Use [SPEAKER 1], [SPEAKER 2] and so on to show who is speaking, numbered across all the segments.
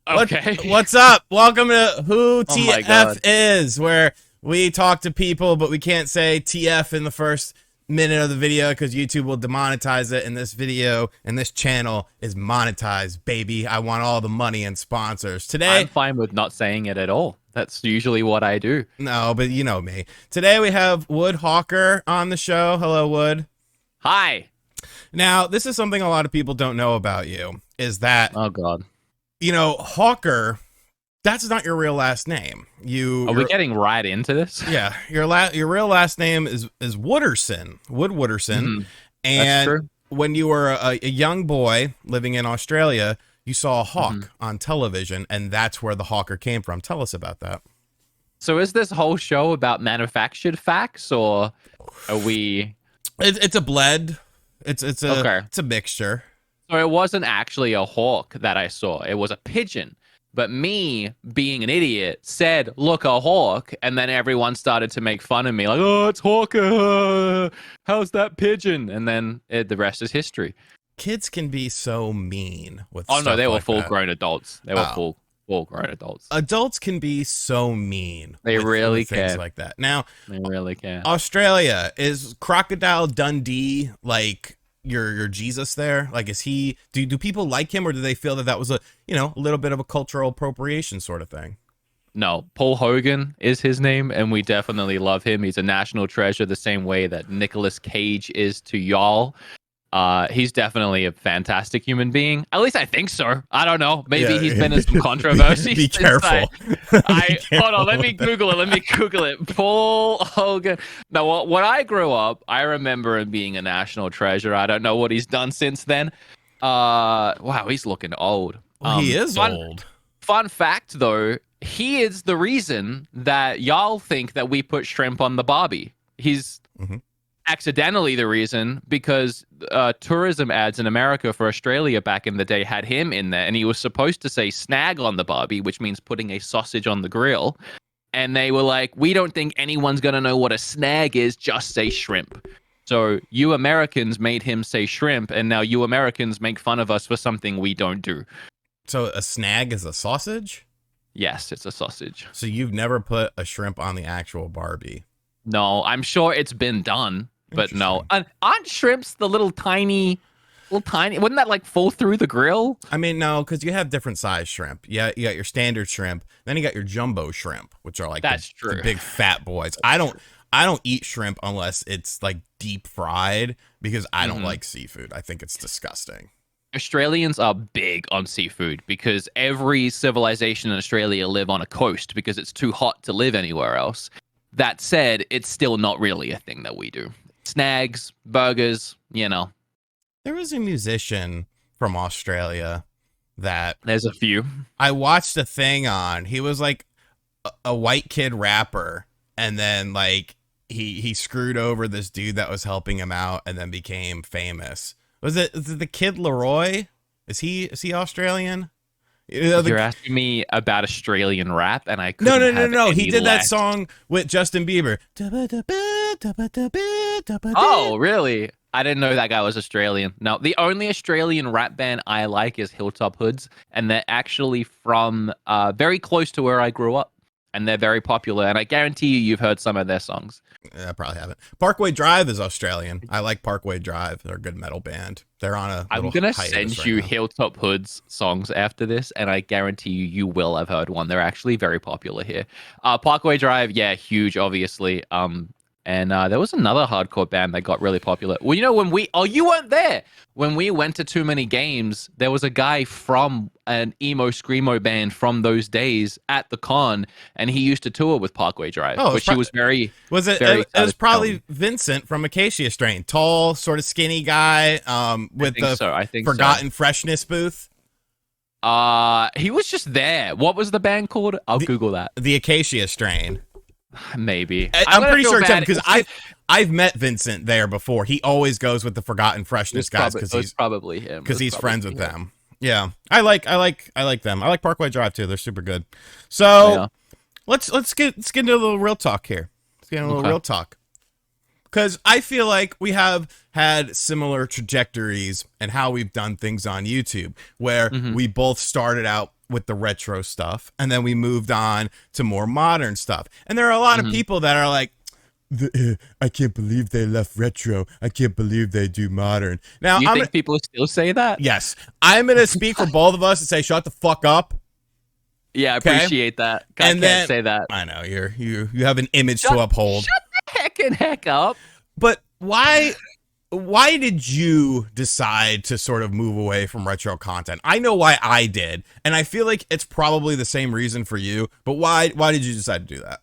[SPEAKER 1] Okay.
[SPEAKER 2] What's up? Welcome to Who
[SPEAKER 1] Oh my
[SPEAKER 2] TF
[SPEAKER 1] God.
[SPEAKER 2] is, where we talk to people, but we can't say TF in the first minute of the video because YouTube will demonetize it. And this video and this channel is monetized, baby. I want all the money and sponsors.
[SPEAKER 1] I'm
[SPEAKER 2] Today,
[SPEAKER 1] fine with not saying it at all. That's usually what I do.
[SPEAKER 2] no, but you know me. Today we have Wood Hawker on the show. Hello, Wood.
[SPEAKER 1] Hi.
[SPEAKER 2] Now, this is something a lot of people don't know about you, is that,
[SPEAKER 1] Oh God.
[SPEAKER 2] Hawker, that's not your real last name.
[SPEAKER 1] Are we getting right into this?
[SPEAKER 2] Yeah, your real last name is Wooderson, Wood Wooderson,
[SPEAKER 1] Mhm. That's
[SPEAKER 2] and
[SPEAKER 1] true.
[SPEAKER 2] when you were a young boy living in Australia, you saw a hawk
[SPEAKER 1] Mhm.
[SPEAKER 2] on television, and that's where the hawker came from. Tell us about that.
[SPEAKER 1] So is this whole show about manufactured facts, or are we?
[SPEAKER 2] It's a blend.
[SPEAKER 1] Okay.
[SPEAKER 2] It's a mixture.
[SPEAKER 1] So it wasn't actually a hawk that I saw. It was a pigeon. But me, being an idiot, said, "Look, a hawk," and then everyone started to make fun of me, like, "Oh, it's Hawker. How's that pigeon?" And then the rest is history.
[SPEAKER 2] Kids can be so mean with
[SPEAKER 1] Oh no,
[SPEAKER 2] stuff
[SPEAKER 1] they were
[SPEAKER 2] like that.
[SPEAKER 1] full-grown adults. They were
[SPEAKER 2] Oh.
[SPEAKER 1] full-grown adults.
[SPEAKER 2] Adults can be so mean.
[SPEAKER 1] They really
[SPEAKER 2] with things
[SPEAKER 1] can.
[SPEAKER 2] like that. Now,
[SPEAKER 1] They really can.
[SPEAKER 2] Australia, is Crocodile Dundee like your Jesus there? Like, is he? Do people like him, or do they feel that that was a little bit of a cultural appropriation sort of thing?
[SPEAKER 1] No, Paul Hogan is his name, and we definitely love him. He's a national treasure, the same way that Nicolas Cage is to y'all. He's definitely a fantastic human being. At least I think so. I don't know. Maybe
[SPEAKER 2] Yeah.
[SPEAKER 1] he's been in some controvery.
[SPEAKER 2] Be careful.
[SPEAKER 1] Hold on. Let me Google it. Let me Google it. Paul Hogan. Now, when I grew up, I remember him being a national treasure. I don't know what he's done since then. Wow, he's looking old.
[SPEAKER 2] Well, he is old.
[SPEAKER 1] Fun fact, though, he is the reason that y'all think that we put shrimp on the Barbie. He's
[SPEAKER 2] Mhm.
[SPEAKER 1] accidentally the reason, because tourism ads in America for Australia back in the day had him in there, and he was supposed to say snag on the Barbie, which means putting a sausage on the grill. And they were like, "We don't think anyone's going to know what a snag is, just say shrimp." So you Americans made him say shrimp, and now you Americans make fun of us for something we don't do.
[SPEAKER 2] So a snag is a sausage?
[SPEAKER 1] Yes, it's a sausage.
[SPEAKER 2] So you've never put a shrimp on the actual Barbie?
[SPEAKER 1] No, I'm sure it's been done, but no.
[SPEAKER 2] Interesting.
[SPEAKER 1] Aren't shrimps the little tiny? Wouldn't that like fall through the grill?
[SPEAKER 2] I mean, no, because you have different size shrimp. Yeah, you got your standard shrimp, then you got your jumbo shrimp, which are like
[SPEAKER 1] That's
[SPEAKER 2] the
[SPEAKER 1] true.
[SPEAKER 2] big fat boys. I don't eat shrimp unless it's like deep fried because I don't
[SPEAKER 1] Mhm.
[SPEAKER 2] like seafood. I think it's disgusting.
[SPEAKER 1] Australians are big on seafood because every civilization in Australia live on a coast because it's too hot to live anywhere else. That said, it's still not really a thing that we do. Snags, burgers,
[SPEAKER 2] There was a musician from Australia that
[SPEAKER 1] there's a few.
[SPEAKER 2] I watched a thing on. He was like a white kid rapper, and then like he screwed over this dude that was helping him out, and then became famous. Is it the Kid Leroy? Is he Australian?
[SPEAKER 1] You're asking me about Australian rap, and I
[SPEAKER 2] No,
[SPEAKER 1] couldn't
[SPEAKER 2] no, no,
[SPEAKER 1] have
[SPEAKER 2] no. He
[SPEAKER 1] any
[SPEAKER 2] did that
[SPEAKER 1] less.
[SPEAKER 2] song with Justin Bieber.
[SPEAKER 1] Oh, really? I didn't know that guy was Australian. No, the only Australian rap band I like is Hilltop Hoods, and they're actually from very close to where I grew up, and they're very popular. And I guarantee you've heard some of their songs.
[SPEAKER 2] I probably haven't. Parkway Drive is Australian. I like Parkway Drive. They're a good metal band. They're on a
[SPEAKER 1] I'm
[SPEAKER 2] little
[SPEAKER 1] gonna
[SPEAKER 2] hiatus
[SPEAKER 1] send
[SPEAKER 2] right
[SPEAKER 1] you
[SPEAKER 2] now.
[SPEAKER 1] Hilltop Hoods songs after this, and I guarantee you will have heard one. They're actually very popular here. Parkway Drive, yeah, huge, obviously. And there was another hardcore band that got really popular. Well, you weren't there when we went to Too Many Games. There was a guy from an emo screamo band from those days at the con, and he used to tour with Parkway Drive,
[SPEAKER 2] Oh,
[SPEAKER 1] which he was very.
[SPEAKER 2] Was it?
[SPEAKER 1] very
[SPEAKER 2] It was
[SPEAKER 1] excited to
[SPEAKER 2] probably
[SPEAKER 1] tell me.
[SPEAKER 2] Vincent from Acacia Strain, tall, sort of skinny guy, with the
[SPEAKER 1] I think so.
[SPEAKER 2] Forgotten Freshness booth.
[SPEAKER 1] He was just there. What was the band called? I'll Google that.
[SPEAKER 2] The Acacia Strain.
[SPEAKER 1] Maybe.
[SPEAKER 2] I'm
[SPEAKER 1] gonna
[SPEAKER 2] pretty
[SPEAKER 1] feel
[SPEAKER 2] sure it's him
[SPEAKER 1] bad.
[SPEAKER 2] because I've met Vincent there before. He always goes with the Forgotten Freshness guys because
[SPEAKER 1] It's probably him.
[SPEAKER 2] he's friends with them. Yeah, I like them. I like Parkway Drive too. They're super good. So
[SPEAKER 1] Yeah.
[SPEAKER 2] let's get into a little real talk here. Let's get into a little
[SPEAKER 1] Okay.
[SPEAKER 2] real talk. Because I feel like we have had similar trajectories and how we've done things on YouTube, where we both started out with the retro stuff, and then we moved on to more modern stuff. And there are a lot of
[SPEAKER 1] Mhm.
[SPEAKER 2] people that are like, I can't believe they left retro. I can't believe they do modern. Now,
[SPEAKER 1] You think people still say that?
[SPEAKER 2] yes, I'm gonna speak for both of us and say, shut the fuck up,
[SPEAKER 1] Yeah, I
[SPEAKER 2] okay?
[SPEAKER 1] appreciate that. I
[SPEAKER 2] And
[SPEAKER 1] can't
[SPEAKER 2] then
[SPEAKER 1] say that.
[SPEAKER 2] I know you have an image to uphold,
[SPEAKER 1] Shut the heck up.
[SPEAKER 2] but why did you decide to sort of move away from retro content? I know why I did, and I feel like it's probably the same reason for you, but why did you decide to do that?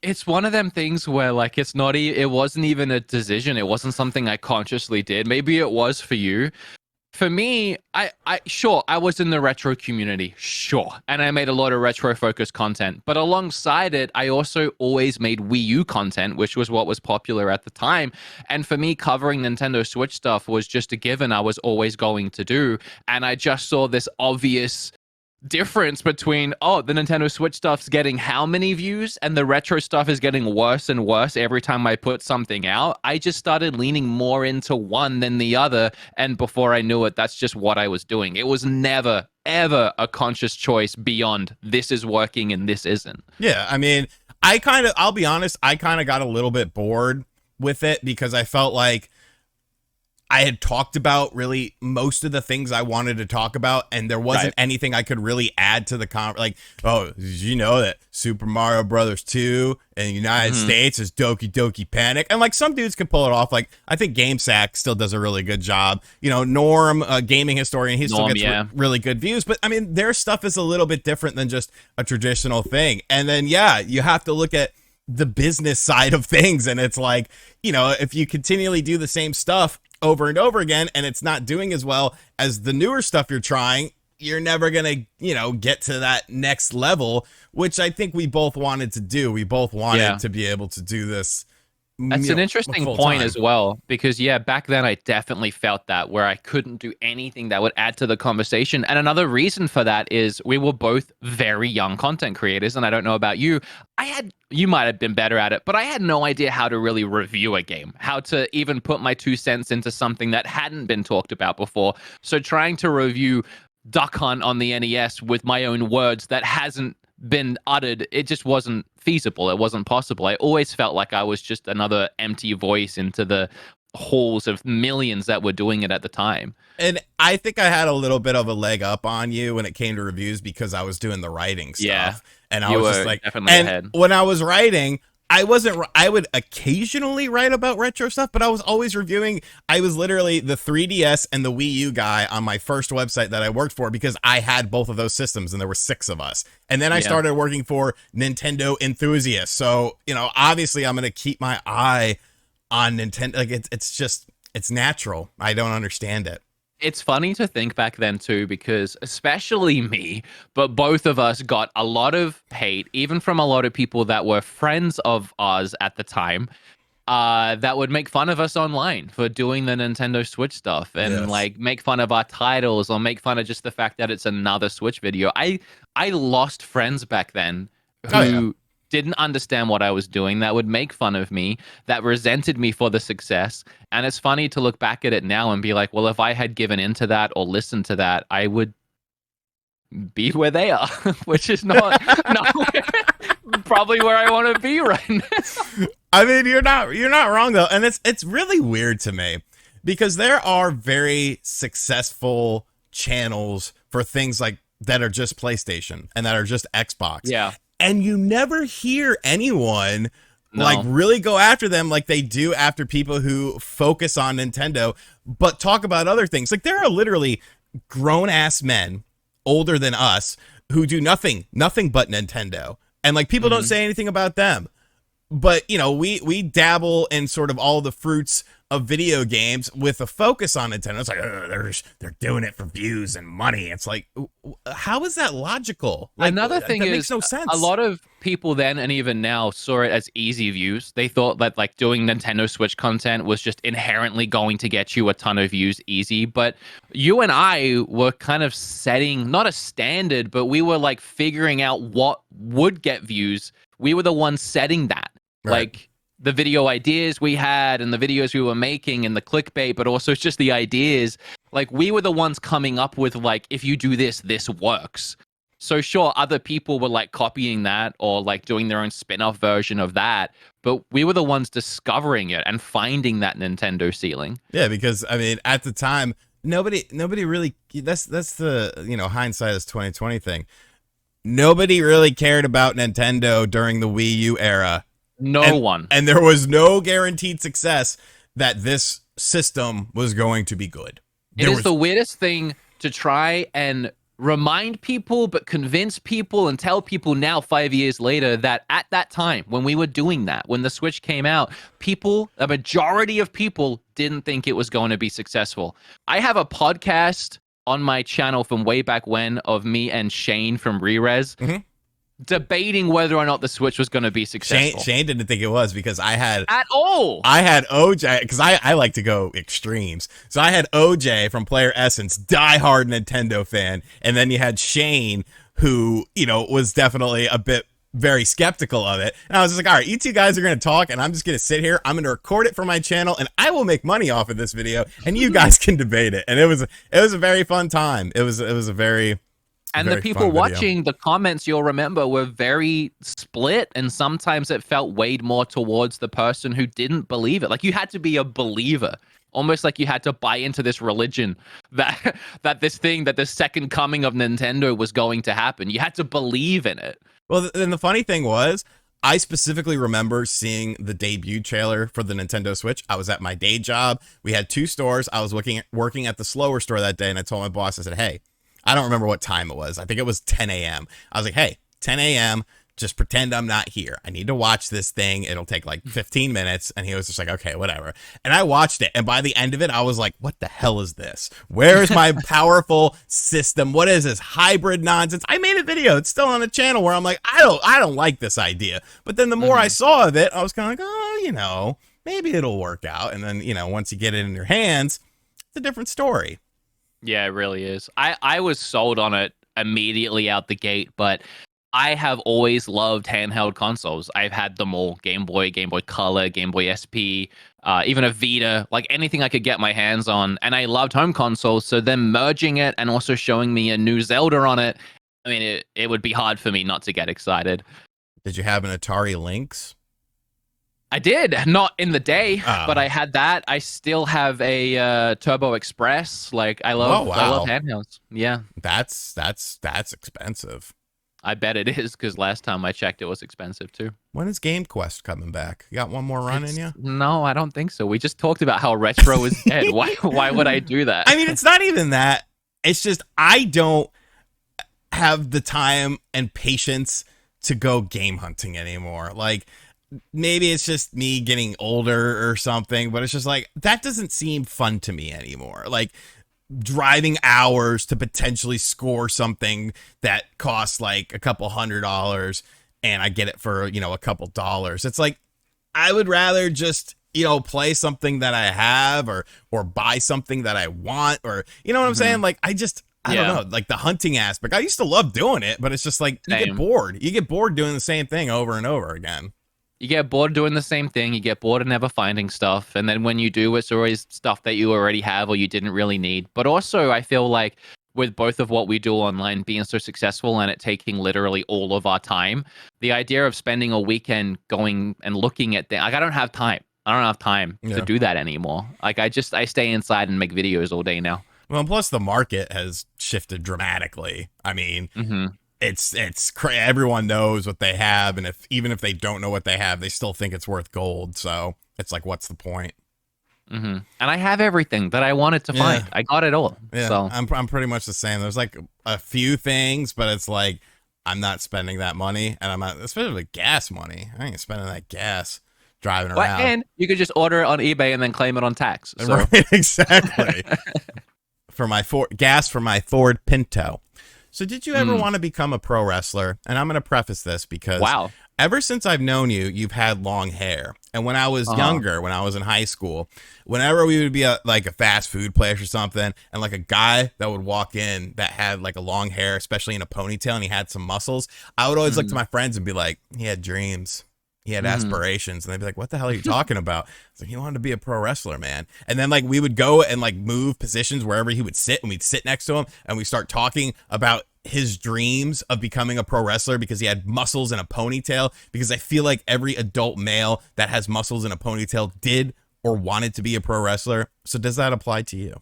[SPEAKER 1] It's one of them things where like it's not it wasn't even a decision. It wasn't something I consciously did. Maybe it was for you. For me, I sure I was in the retro community, sure, and I made a lot of retro focused content. But alongside it, I also always made Wii U content, which was what was popular at the time. And for me, covering Nintendo Switch stuff was just a given. I was always going to do, and I just saw this obvious difference between the Nintendo Switch stuff's getting how many views and the retro stuff is getting worse and worse every time I put something out. I just started leaning more into one than the other, and before I knew it, that's just what I was doing. It was never ever a conscious choice beyond this is working and this isn't.
[SPEAKER 2] Yeah, I mean, I'll be honest, I kind of got a little bit bored with it because I felt like I had talked about really most of the things I wanted to talk about, and there wasn't anything I could really add to the like, oh, did you know that Super Mario Brothers 2 in the United States is Doki Doki Panic? And like some dudes can pull it off. Like I think GameSack still does a really good job. You know, Norm, a gaming historian, he still gets really good views. But I mean, their stuff is a little bit different than just a traditional thing. And then yeah, you have to look at the business side of things, and it's like, you know, if you continually do the same stuff over and over again and it's not doing as well as the newer stuff you're trying, you're never gonna, you know, get to that next level, which I think we both wanted to do. We both wanted to be able to do this.
[SPEAKER 1] That's an interesting point as well, because yeah, back then I definitely felt that where I couldn't do anything that would add to the conversation. And another reason for that is we were both very young content creators, and I don't know about you. You might have been better at it, but I had no idea how to really review a game, how to even put my 2 cents into something that hadn't been talked about before. So trying to review Duck Hunt on the NES with my own words that hasn't been uttered, it just wasn't feasible. It wasn't possible. I always felt like I was just another empty voice into the halls of millions that were doing it at the time.
[SPEAKER 2] And I think I had a little bit of a leg up on you when it came to reviews because I was doing the writing stuff.
[SPEAKER 1] Yeah,
[SPEAKER 2] and I was just like,
[SPEAKER 1] definitely
[SPEAKER 2] and
[SPEAKER 1] ahead.
[SPEAKER 2] when I was writing, I would occasionally write about retro stuff, but I was always reviewing. I was literally the 3DS and the Wii U guy on my first website that I worked for because I had both of those systems and there were 6 of us. And then I started working for Nintendo Enthusiasts. So, you know, obviously I'm going to keep my eye on Nintendo. Like it's natural. I don't understand it.
[SPEAKER 1] It's funny to think back then too, because especially me, but both of us got a lot of hate, even from a lot of people that were friends of ours at the time, that would make fun of us online for doing the Nintendo Switch stuff and like make fun of our titles or make fun of just the fact that it's another Switch video. I lost friends back then who didn't understand what I was doing, that would make fun of me, that resented me for the success. And it's funny to look back at it now and be like, well, if I had given into that or listened to that, I would be where they are, which is not probably where I want to be right now.
[SPEAKER 2] I mean, you're not wrong though. And it's really weird to me because there are very successful channels for things like that are just PlayStation and that are just Xbox.
[SPEAKER 1] Yeah.
[SPEAKER 2] And you never hear anyone like really go after them like they do after people who focus on Nintendo, but talk about other things. Like there are literally grown ass men older than us who do nothing but Nintendo. And like people don't say anything about them. But, you know, we dabble in sort of all the fruits of video games with a focus on Nintendo. It's like, they're doing it for views and money. It's like, how is that logical? Like,
[SPEAKER 1] another thing is,
[SPEAKER 2] makes no sense.
[SPEAKER 1] A lot of people then and even now saw it as easy views. They thought that like doing Nintendo Switch content was just inherently going to get you a ton of views easy. But you and I were kind of setting, not a standard, but we were like figuring out what would get views. We were the ones setting that. Right. Like the video ideas we had and the videos we were making and the clickbait, but also just the ideas. Like we were the ones coming up with like, if you do this, this works. So sure, other people were like copying that or like doing their own spin-off version of that, but we were the ones discovering it and finding that Nintendo ceiling.
[SPEAKER 2] Yeah, because I mean, at the time, nobody really. That's the hindsight is 2020 thing. Nobody really cared about Nintendo during the Wii U era.
[SPEAKER 1] No one.
[SPEAKER 2] And there was no guaranteed success that this system was going to be good.
[SPEAKER 1] It is the weirdest thing to try and remind people, but convince people and tell people now, 5 years later, that at that time when we were doing that, when the Switch came out, a majority of people didn't think it was going to be successful. I have a podcast on my channel from way back when of me and Shane from Rerez debating whether or not the Switch was going to be successful.
[SPEAKER 2] Shane didn't think it was because I had OJ, because I like to go extremes. So I had OJ from Player Essence, diehard Nintendo fan, and then you had Shane, who was definitely a bit very skeptical of it. And I was just like, all right, you two guys are going to talk, and I'm just going to sit here. I'm going to record it for my channel, and I will make money off of this video, and you guys can debate it. And it was a very fun time. It was a very
[SPEAKER 1] And the people watching, the comments, you'll remember, were very split, and sometimes it felt weighed more towards the person who didn't believe it. Like, you had to be a believer, almost like you had to buy into this religion that the second coming of Nintendo was going to happen. You had to believe in it.
[SPEAKER 2] Well, then the funny thing was, I specifically remember seeing the debut trailer for the Nintendo Switch. I was at my day job. We had 2 stores. I was working at the slower store that day, and I told my boss, I said, hey, I don't remember what time it was. I think it was 10 a.m. I was like, hey, 10 a.m., just pretend I'm not here. I need to watch this thing. It'll take like 15 minutes. And he was just like, okay, whatever. And I watched it. And by the end of it, I was like, what the hell is this? Where is my powerful system? What is this hybrid nonsense? I made a video. It's still on the channel where I'm like, I don't like this idea. But then the more I saw of it, I was kind of like, oh, maybe it'll work out. And then, once you get it in your hands, it's a different story.
[SPEAKER 1] Yeah, it really is. I was sold on it immediately out the gate, but I have always loved handheld consoles. I've had them all: Game Boy, Game Boy Color, Game Boy SP, even a Vita, like anything I could get my hands on. And I loved home consoles, so them merging it and also showing me a new Zelda on it, I mean, it would be hard for me not to get excited.
[SPEAKER 2] Did you have an Atari Lynx?
[SPEAKER 1] I did, not in the day, but I had that. I still have a Turbo Express. Like, I love handhelds. Yeah,
[SPEAKER 2] that's expensive.
[SPEAKER 1] I bet it is, because last time I checked, it was expensive too.
[SPEAKER 2] When is Game Quest coming back? You got one more run in you?
[SPEAKER 1] No, I don't think so. We just talked about how retro is dead. Why would I do that?
[SPEAKER 2] I mean, it's not even that. It's just I don't have the time and patience to go game hunting anymore. Like, maybe it's just me getting older or something, but it's just like, that doesn't seem fun to me anymore. Like, driving hours to potentially score something that costs like a couple $100 and I get it for, a couple dollars. It's like, I would rather just, play something that I have or buy something that I want, or, what I'm saying? Like, I don't know, like the hunting aspect. I used to love doing it, but it's just like, you get bored. You get bored doing the same thing over and over again.
[SPEAKER 1] You get bored doing the same thing. You get bored of never finding stuff. And then when you do, it's always stuff that you already have or you didn't really need. But also, I feel like with both of what we do online being so successful and it taking literally all of our time, the idea of spending a weekend going and looking at things, like, I don't have time. I don't have time to do that anymore. Like, I stay inside and make videos all day now.
[SPEAKER 2] Well, plus the market has shifted dramatically. I mean, it's everyone knows what they have, and even if they don't know what they have, they still think it's worth gold. So it's like, what's the point?
[SPEAKER 1] And I have everything that I wanted to find. I got it all.
[SPEAKER 2] Yeah, so I'm pretty much the same. There's like a few things, but it's like, I'm not spending that money, and I'm not, especially gas money. I ain't spending that gas driving around.
[SPEAKER 1] And you could just order it on eBay and then claim it on tax. So.
[SPEAKER 2] Right, exactly. For my gas for my Ford Pinto. So did you ever want to become a pro wrestler? And I'm going to preface this because ever since I've known you, you've had long hair. And when I was younger, when I was in high school, whenever we would be like a fast food place or something, and like a guy that would walk in that had like a long hair, especially in a ponytail, and he had some muscles, I would always look to my friends and be like, he had dreams. He had aspirations, and they'd be like, what the hell are you talking about? It's like, he wanted to be a pro wrestler, man. And then like we would go and like move positions wherever he would sit, and we'd sit next to him and we start talking about his dreams of becoming a pro wrestler because he had muscles and a ponytail, because I feel like every adult male that has muscles and a ponytail did or wanted to be a pro wrestler. So does that apply to you?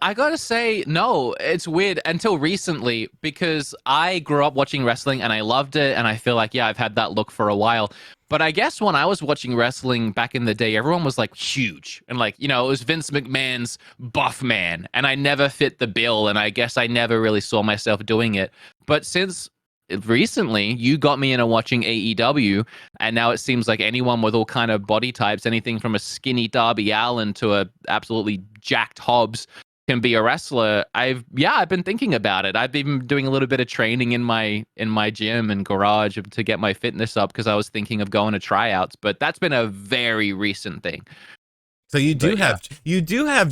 [SPEAKER 1] I gotta say, no, it's weird until recently because I grew up watching wrestling and I loved it. And I feel like, yeah, I've had that look for a while. But I guess when I was watching wrestling back in the day, everyone was like huge. And like, it was Vince McMahon's buff man. And I never fit the bill. And I guess I never really saw myself doing it. But since recently, you got me into watching AEW. And now it seems like anyone with all kind of body types, anything from a skinny Darby Allin to a absolutely jacked Hobbs, can be a wrestler. I've been thinking about it. I've been doing a little bit of training in my gym and garage to get my fitness up because I was thinking of going to tryouts, but that's been a very recent thing.
[SPEAKER 2] So you do have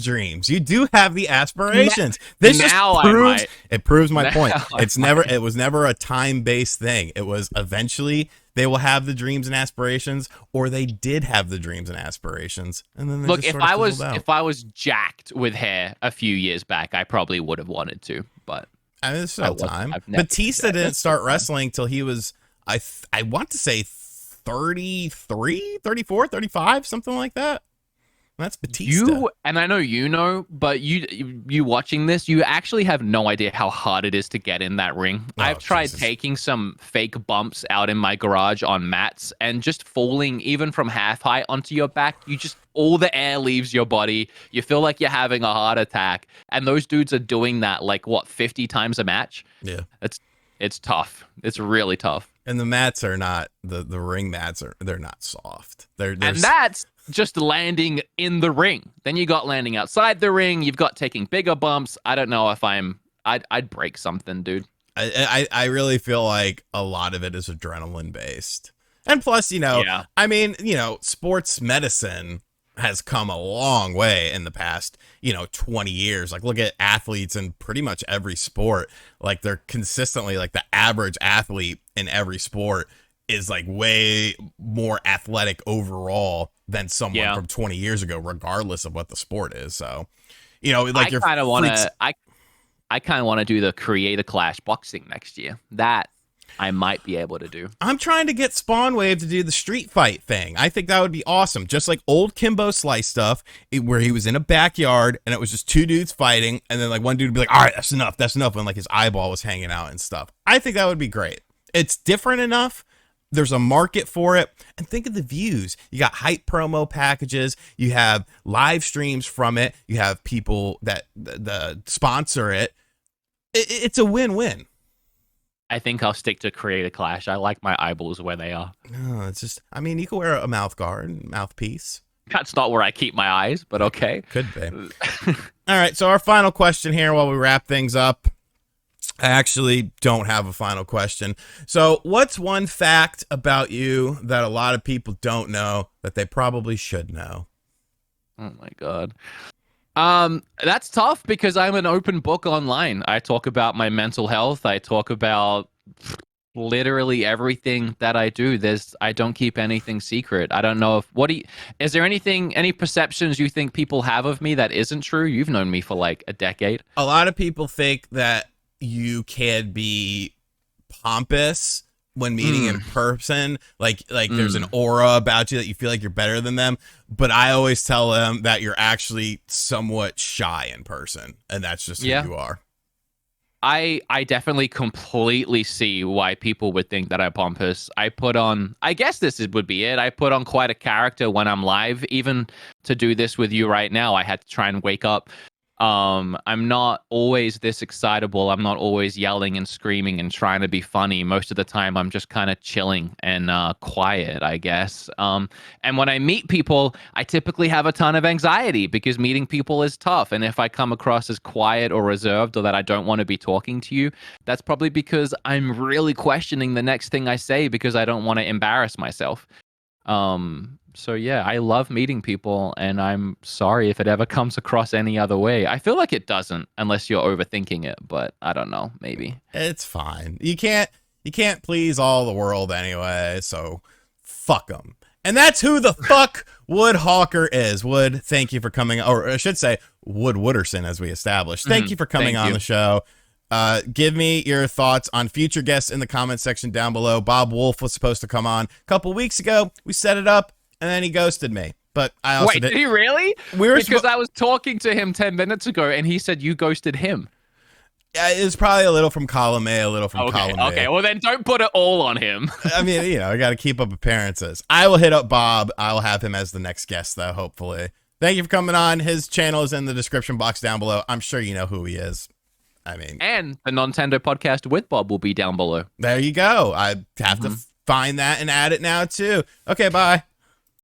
[SPEAKER 2] dreams. You do have the aspirations. This
[SPEAKER 1] now
[SPEAKER 2] just proves my point. It was never a time-based thing. It was eventually they will have the dreams and aspirations, or they did have the dreams and aspirations, and then
[SPEAKER 1] look. If I was jacked with hair a few years back, I probably would have wanted to. But
[SPEAKER 2] I mean, there's still time. Batista didn't start wrestling till he was I want to say 33, 34, 35, something like that. That's Batista.
[SPEAKER 1] And I know, but you watching this, you actually have no idea how hard it is to get in that ring. I've tried taking some fake bumps out in my garage on mats and just falling even from half height onto your back. All the air leaves your body. You feel like you're having a heart attack. And those dudes are doing that 50 times a match?
[SPEAKER 2] Yeah.
[SPEAKER 1] It's tough. It's really tough.
[SPEAKER 2] And the mats are not the ring mats they're not soft. They're
[SPEAKER 1] and that's just landing in the ring. Then you got landing outside the ring. You've got taking bigger bumps. I don't know if I'd break something, dude.
[SPEAKER 2] I really feel like a lot of it is adrenaline based. And plus, I mean, sports medicine has come a long way in the past, 20 years. Like, look at athletes in pretty much every sport. Like, they're consistently, like, the average athlete in every sport is like way more athletic overall than someone from 20 years ago, regardless of what the sport is. So, like I kind of want
[SPEAKER 1] to do the Create a Clash boxing next year. That I might be able to do.
[SPEAKER 2] I'm trying to get Spawn Wave to do the street fight thing. I think that would be awesome. Just like old Kimbo Slice stuff, where he was in a backyard and it was just two dudes fighting. And then like one dude would be like, all right, that's enough. When like his eyeball was hanging out and stuff. I think that would be great. It's different enough. There's a market for it. And think of the views. You got hype promo packages. You have live streams from it. You have people that sponsor it. It's a win-win.
[SPEAKER 1] I think I'll stick to Create a Clash. I like my eyeballs where they are.
[SPEAKER 2] No, it's just, I mean, you can wear a mouth guard, mouthpiece.
[SPEAKER 1] That's not where I keep my eyes, but okay.
[SPEAKER 2] Could be. All right, so our final question here while we wrap things up. I actually don't have a final question. So what's one fact about you that a lot of people don't know that they probably should know?
[SPEAKER 1] Oh my God. That's tough because I'm an open book online. I talk about my mental health. I talk about literally everything that I do. I don't keep anything secret. I don't know is there any perceptions you think people have of me that isn't true? You've known me for like a decade.
[SPEAKER 2] A lot of people think that you can be pompous when meeting in person, like there's an aura about you that you feel like you're better than them. But I always tell them that you're actually somewhat shy in person, and that's just who you are.
[SPEAKER 1] I definitely completely see why people would think that I'm pompous. I guess would be it. I put on quite a character when I'm live. Even to do this with you right now, I had to try and wake up. I'm not always this excitable. I'm not always yelling and screaming and trying to be funny. Most of the time, I'm just kind of chilling and quiet, I guess. And when I meet people, I typically have a ton of anxiety because meeting people is tough. And if I come across as quiet or reserved or that I don't want to be talking to you, that's probably because I'm really questioning the next thing I say because I don't want to embarrass myself. So yeah, I love meeting people, and I'm sorry if it ever comes across any other way. I feel like it doesn't unless you're overthinking it, but I don't know, maybe.
[SPEAKER 2] It's fine. You can't please all the world anyway, so fuck them. And that's who the fuck Wood Hawker is. Wood, thank you for coming, or I should say Wood Wooderson, as we established. Thank you for coming on the show. Give me your thoughts on future guests in the comment section down below. Bob Wolf was supposed to come on a couple weeks ago. We set it up, and then he ghosted me. But I also
[SPEAKER 1] Wait, did he really?
[SPEAKER 2] We were
[SPEAKER 1] because I was talking to him 10 minutes ago, and he said you ghosted him.
[SPEAKER 2] Yeah, it's probably a little from column A, a little from column B.
[SPEAKER 1] Okay, well then don't put it all on him.
[SPEAKER 2] I mean, I got to keep up appearances. I will hit up Bob. I will have him as the next guest, though, hopefully. Thank you for coming on. His channel is in the description box down below. I'm sure you know who he is. I mean,
[SPEAKER 1] and the Nintendo podcast with Bob will be down below.
[SPEAKER 2] There you go. I have to find that and add it now, too. Okay, bye.